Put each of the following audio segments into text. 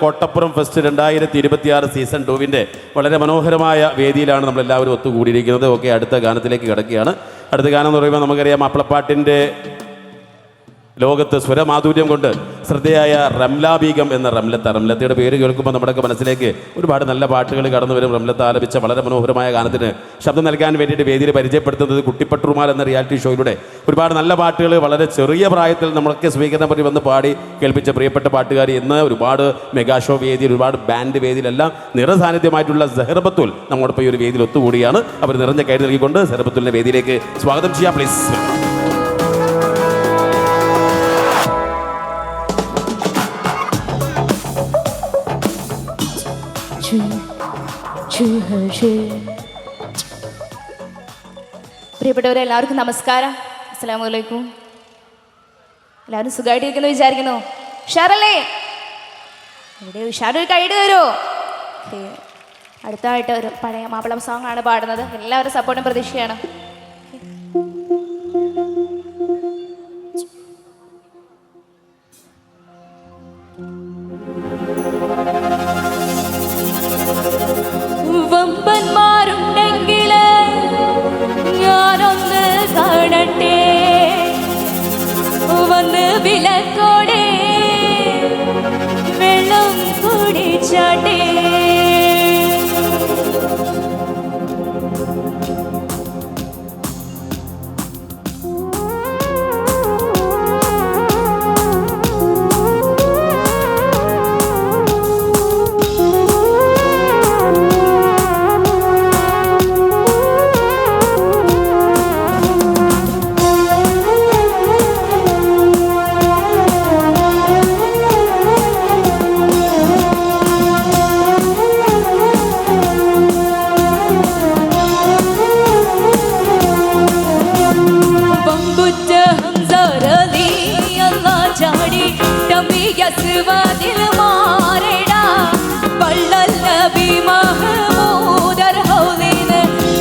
Kottappuram fest 2026 season 2 വളരെ മനോഹരമായ വേദിയിലാണ് നമ്മളെല്ലാവരും ഒത്തുകൂടിയിരിക്കുന്നത്. ഓക്കെ, അടുത്ത ഗാനത്തിലേക്ക് കിടക്കുകയാണ്. അടുത്ത ഗാനം എന്ന് പറയുമ്പോൾ നമുക്കറിയാം മാപ്പിളപ്പാട്ടിൻ്റെ ലോകത്ത് സ്വരമാധുര്യം കൊണ്ട് ശ്രദ്ധേയായ റംല ബീഗം എന്ന റംലത്തയുടെ പേര് കേൾക്കുമ്പോൾ നമ്മുടെയൊക്കെ മനസ്സിലേക്ക് ഒരുപാട് നല്ല പാട്ടുകൾ കടന്നു വരും. റംലത്ത് ആലപിച്ച വളരെ മനോഹരമായ ഗാനത്തിന് ശബ്ദം നൽകാൻ വേണ്ടിയിട്ട് വേദിയിൽ പരിചയപ്പെടുത്തുന്നത് കുട്ടിപ്പട്ടുറുമാൽ എന്ന റിയാലിറ്റി ഷോയിലൂടെ ഒരുപാട് നല്ല പാട്ടുകൾ വളരെ ചെറിയ പ്രായത്തിൽ നമ്മളൊക്കെ സ്വീകരണം പറ്റി വന്ന് പാടി കേൾപ്പിച്ച പ്രിയപ്പെട്ട പാട്ടുകാരി ഇന്ന് ഒരുപാട് മെഗാ ഷോ വേദിയിൽ ഒരുപാട് ബാൻഡ് വേദിയിലെല്ലാം നിറസാന്നിധ്യമായിട്ടുള്ള സെഹ്റബത്തുൽ നമ്മോടൊപ്പം ഈ ഒരു വേദിയിൽ ഒത്തുകൂടിയാണ്. അവർ നിറഞ്ഞ കൈ നൽകിക്കൊണ്ട് സെഹ്റബത്തുലിനെ വേദിയിലേക്ക് സ്വാഗതം ചെയ്യാം. പ്ലീസ്. പ്രിയപ്പെട്ടവരെ, എല്ലാവർക്കും നമസ്കാരം. അസ്സലാമു അലൈക്കും. എല്ലാവരും സുഖമായിട്ടിരിക്കുന്നു വിചാരിക്കുന്നു. ഉഷാറല്ലേ? ഇവിടെ ഉഷാറൊരു കൈയ്യടി തരുമോ? അടുത്തതായിട്ട് ഒരു പഴയ മാപ്പിളം സോങ് ആണ് പാടുന്നത്. എല്ലാവരും സപ്പോർട്ടും പ്രതീക്ഷയാണ്. വമ്പന്മാരുണ്ടെങ്കില് ഞാനൊന്ന് കാണട്ടെ, വന്ന് വിലക്കോടെ വെള്ളം കുടിച്ചാട്ടെ.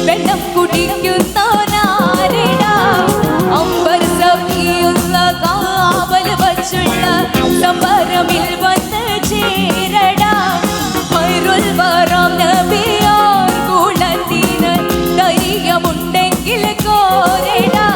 വെള്ളം കുടിക്കുന്നോനാരിടാ അമ്പർ സഖിയുള്ള കാവൽ വച്ചുള്ള സമരമിൽ വന്ന് ചേരടാ. മൈറുൽ വറാം നബിയാർ കുളത്തിന് ധൈര്യമുണ്ടെങ്കിൽ കോരടാ.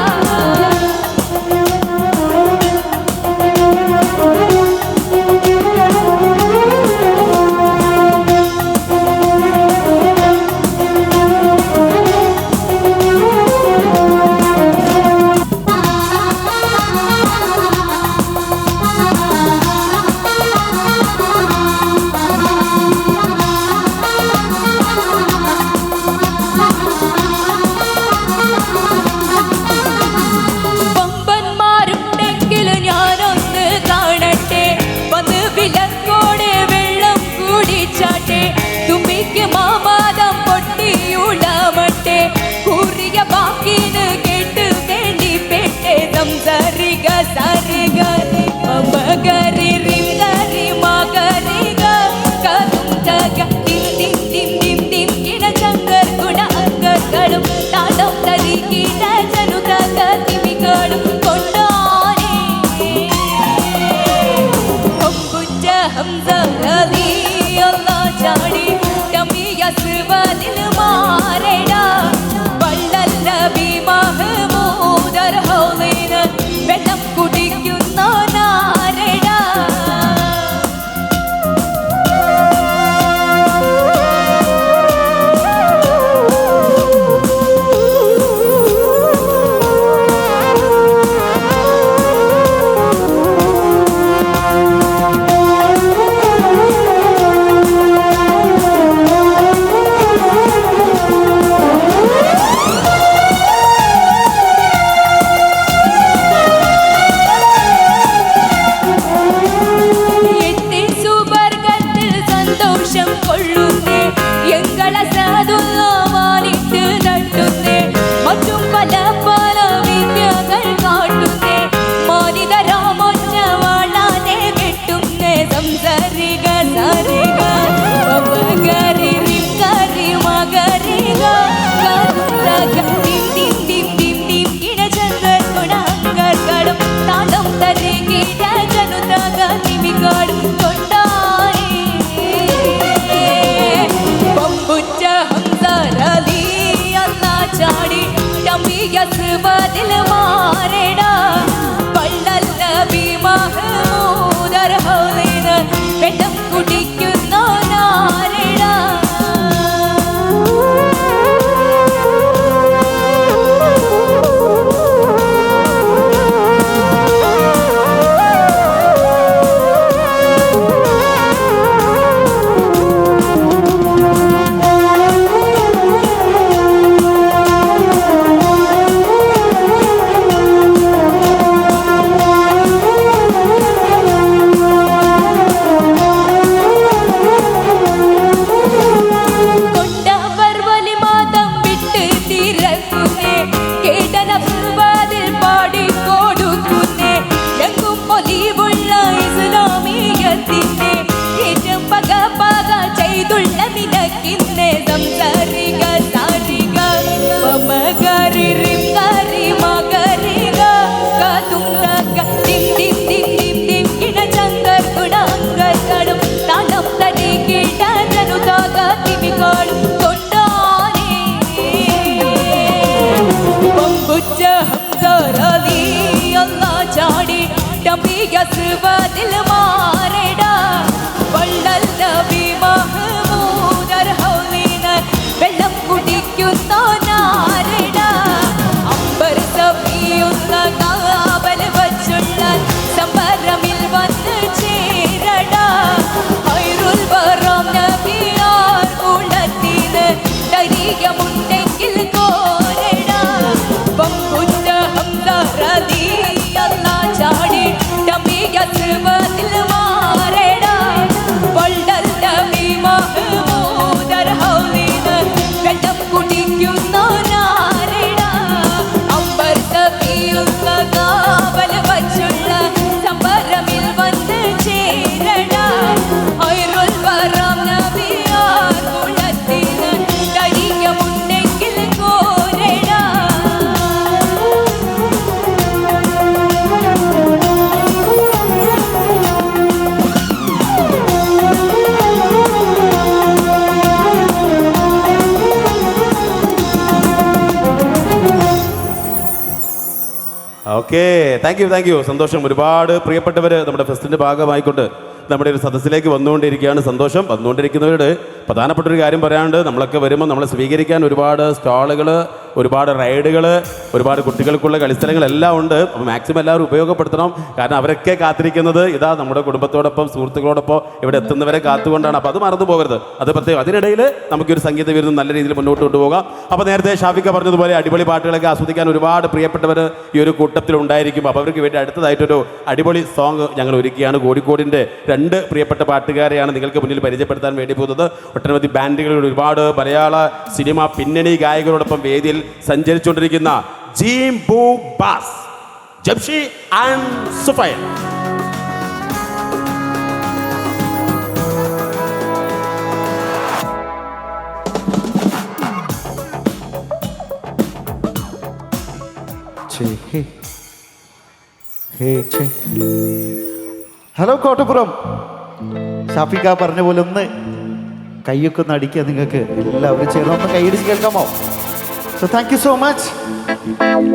വെള്ളം കുടിക്കുന്നോ നാരടാ. പക പക ചെയ്തുള്ള നിനക്കിന്നെ സംസാരിക സാരിക മമകരി റിംഗരി മകരിക കതുംഗ ദിം ദിം ദിം ദിം ദിം കിടചങ്കർ ഗുണാങ്കർ കടും താളം തടി കിടനു താക തിമികൾ കൊണ്ടാനേ ബംബുച്ച ഹംസരലി അല്ലാ ചാടി ഡംബിയ സുവദിൽ മാറടാ വള്ളൽ നബി മഹ്മൂദർ ഹൗലിന വെള്ളം കുടിക്കുന്നോനാരടാ അമ്പർ സഫിയുള്ള കാവൽ വച്ചുള്ള സമരമിൽ വന്ന് ചേരടാ ഹൈറുൽ വറം നബിയാർ കുളത്തിന് ധൈര്യമുണ്ടെങ്കിൽ കോരടാ ബംബുച്ച ഹംസരലി അല്ലാ ചാടി ഡംബിയ സുവദിൽ മാറടാ വള്ളൽ നബി മഹ്മൂദർ ഹൗലിന വെള്ളം കുടിക്കുന്നോനാരടാ അമ്പർ സഫിയുള്ള കാവൽ വച്ചുള്ള സമരമിൽ വന്ന് ചേരടാ ഹൈറുൽ വറം നബിയാർ കുളത്തിന് ധൈര്യമുണ്ടെങ്കിൽ കോരടാ ഓക്കെ, താങ്ക് യു. സന്തോഷം. ഒരുപാട് പ്രിയപ്പെട്ടവർ നമ്മുടെ ഫെസ്റ്റിൻ്റെ ഭാഗമായിക്കൊണ്ട് നമ്മുടെ ഒരു സദസ്സിലേക്ക് വന്നുകൊണ്ടിരിക്കുകയാണ്. സന്തോഷം. വന്നുകൊണ്ടിരിക്കുന്നവരോട് പ്രധാനപ്പെട്ട ഒരു കാര്യം പറയാനുണ്ട്. നമ്മളൊക്കെ വരുമ്പോൾ നമ്മളെ സ്വീകരിക്കാൻ ഒരുപാട് സ്റ്റാളുകൾ, ഒരുപാട് റൈഡുകൾ, ഒരുപാട് കുട്ടികൾക്കുള്ള കളിസ്ഥലങ്ങളെല്ലാം ഉണ്ട്. അപ്പോൾ മാക്സിമം എല്ലാവരും ഉപയോഗപ്പെടുത്തണം. കാരണം അവരൊക്കെ കാത്തിരിക്കുന്നത് ഇതാ നമ്മുടെ കുടുംബത്തോടൊപ്പം സുഹൃത്തുക്കളോടൊപ്പം ഇവിടെ എത്തുന്നവരെ കാത്തുകൊണ്ടാണ്. അപ്പോൾ അത് മറന്നു പോകരുത്. അത് പ്രത്യേകം. അതിനിടയിൽ നമുക്കൊരു സംഗീത വിരുന്ന് നല്ല രീതിയിൽ മുന്നോട്ട് കൊണ്ടുപോകാം. അപ്പോൾ നേരത്തെ ഷാഫിക്ക പറഞ്ഞതുപോലെ അടിപൊളി പാട്ടുകളൊക്കെ ആസ്വദിക്കാൻ ഒരുപാട് പ്രിയപ്പെട്ടവർ ഈ ഒരു കൂട്ടത്തിൽ ഉണ്ടായിരിക്കും. അപ്പോൾ അവർക്ക് വേണ്ടി അടുത്തതായിട്ടൊരു അടിപൊളി സോങ് ഞങ്ങൾ ഒരുക്കിയാണ്. കോഴിക്കോടിൻ്റെ 2 പ്രിയപ്പെട്ട പാട്ടുകാരെയാണ് നിങ്ങൾക്ക് മുന്നിൽ പരിചയപ്പെടുത്താൻ വേണ്ടി പോകുന്നത്. ഒട്ടനവധി ബാൻഡുകളുടെ ഒരുപാട് മലയാള സിനിമ പിന്നണി ഗായകരോടൊപ്പം വേദിയിൽ സഞ്ചരിച്ചുകൊണ്ടിരിക്കുന്ന ജീം ബൂ ബാസ്, ജംഷി ആൻഡ് സുഫൈൽ. ഹലോ കോട്ടപ്പുറം. ഷാഫിക്ക പറഞ്ഞ പോലെ ഒന്ന് കൈയൊക്കെ ഒന്ന് അടിക്കുക. നിങ്ങൾക്ക് എല്ലാവരും ചേർന്ന് ഒന്ന് കൈയടിച്ച് കേൾക്കാമോ? So thank you so much.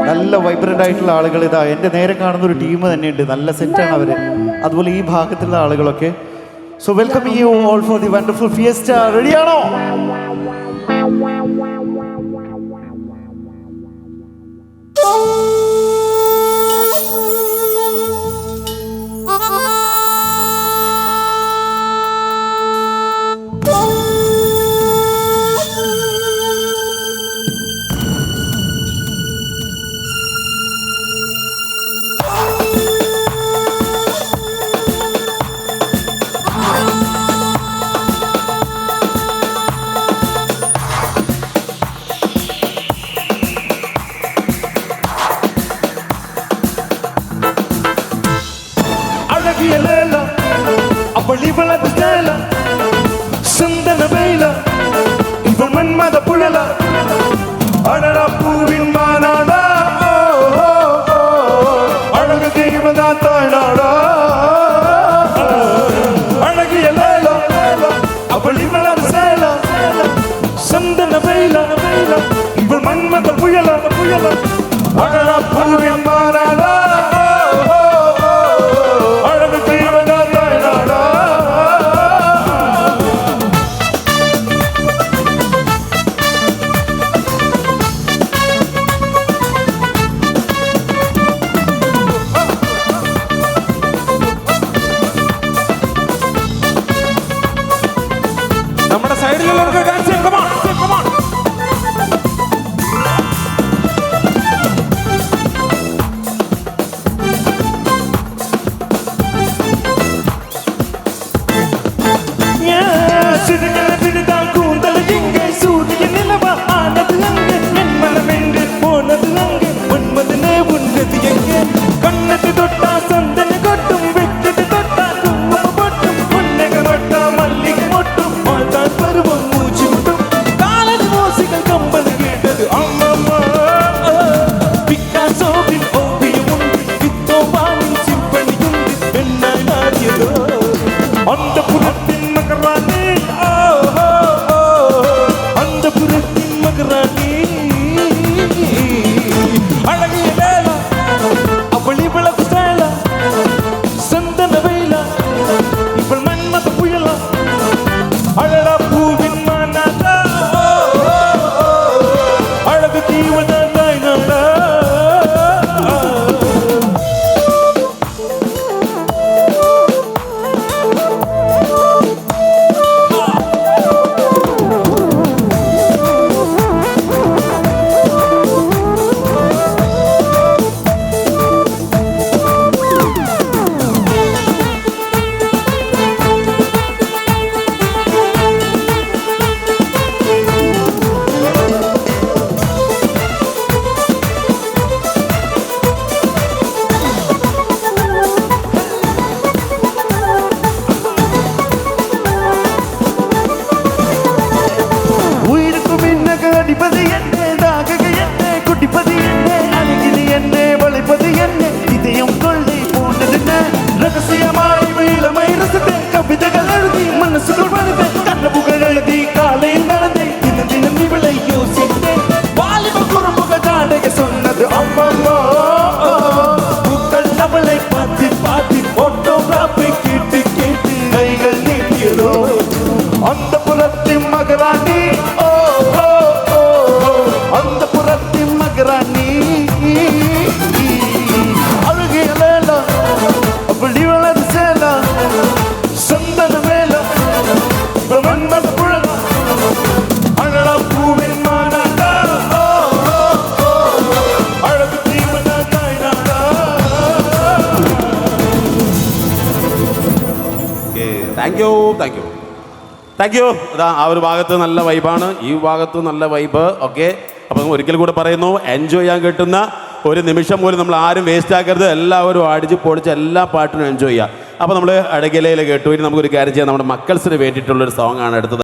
നല്ല വൈബ്രൻ്റ് ആയിട്ടുള്ള ആളുകൾ ഇതാ എൻ്റെ നേരെ കാണുന്ന ഒരു ടീം തന്നെയുണ്ട്. നല്ല സെറ്റാണ് അവർ. അതുപോലെ ഈ ഭാഗത്തുള്ള ആളുകളൊക്കെ. So welcome you all for the wonderful fiesta. റെഡിയാണോ? சந்தன வேல இவன் மன்மத புழல அடடா பூவின் மாநாடா அழகு தெய்வதா தாய்நாடா அழகிய லேல அவள் இவளது சேல சந்தன வேல இவன் மன்மத புயல அடடா பூவின் மாநாடா அழகு தெய்வதா தாய்நாடா നമ്മുടെ സൈഡിലുള്ളവർക്ക് ഡാൻസ് ചെയ്യാം. Come on come on. சிறுகல விடுதான் கூந்தல் இங்கே சூரிய நிலவ ஆனது அங்கே என் மனமென்று போனது அங்கே ஒன்பதுனே உண்டது எங்கே கண்ணத்து தொட்டா சந்தன கொட்டும் வெட்டது தொட்டா குங்கும பொட்டும் புன்னக தொட்டா மல்லிகை മകറാണി ഓ ഓ ഓ അന്തപുരത്തിൻ മകറാണി അഴകിയ ലേല അവളി വിളക്ക് സ്റ്റൈല സന്തന വെയില ഇവൾ മന്മത പുയല അഴക പൂവിൻ മാനാട അഴക് ജീവന ദൈനട அடிப்பது என்ன தாகக என்ன குடிப்பது என்ன அழகில் என்ன வளைப்பது என்ன இதயம் கொள்ளை போனதென்ன ரகசியமாய் இளமை ரசித்தேன் கவிதைகள் எழுதி மனசுக்குள் வளர்த்தேன் கனவுகள் எழுதி காலையில் நடந்தேன் தினம் தினம் இவளை யோசித்தேன் வாலிப குறுமுக ஜாடக சொன்னது அம்மம்மா பூக்கள் அவளை பார்த்து பார்த்து போட்டோகிராஃபை கேட்டு கேட்டு கைகள் நீட்டியதோ அந்த புறத்தின் மகராணி ஓ அந்த புறத்தின் மகராணி அழுகிய லேல அப்படி வளர்ந்து சேல சந்தன வேல மன்மத புழல அழகா பூவின் மாநாடா அழகு தீவன தாய்நாடா thank you thank you thank you. ഇതാ ആ ഒരു ഭാഗത്ത് നല്ല വൈബാണ്, ഈ ഭാഗത്ത് നല്ല വൈബ്. ഓക്കെ, അപ്പം ഒരിക്കൽ കൂടെ പറയുന്നു, എൻജോയ് ചെയ്യാൻ കിട്ടുന്ന ഒരു നിമിഷം പോലും നമ്മൾ ആരും വേസ്റ്റ് ആക്കരുത്. എല്ലാവരും അടിച്ച് പൊളിച്ച് എല്ലാ പാട്ടിനും എൻജോയ് ചെയ്യുക. അപ്പോൾ നമ്മൾ അടകലയിൽ കേട്ടു. ഇനി നമുക്കൊരു കാര്യം ചെയ്യാം, നമ്മുടെ മക്കൾസിന് വേണ്ടിയിട്ടുള്ളൊരു സോങ് ആണ് അടുത്തത്.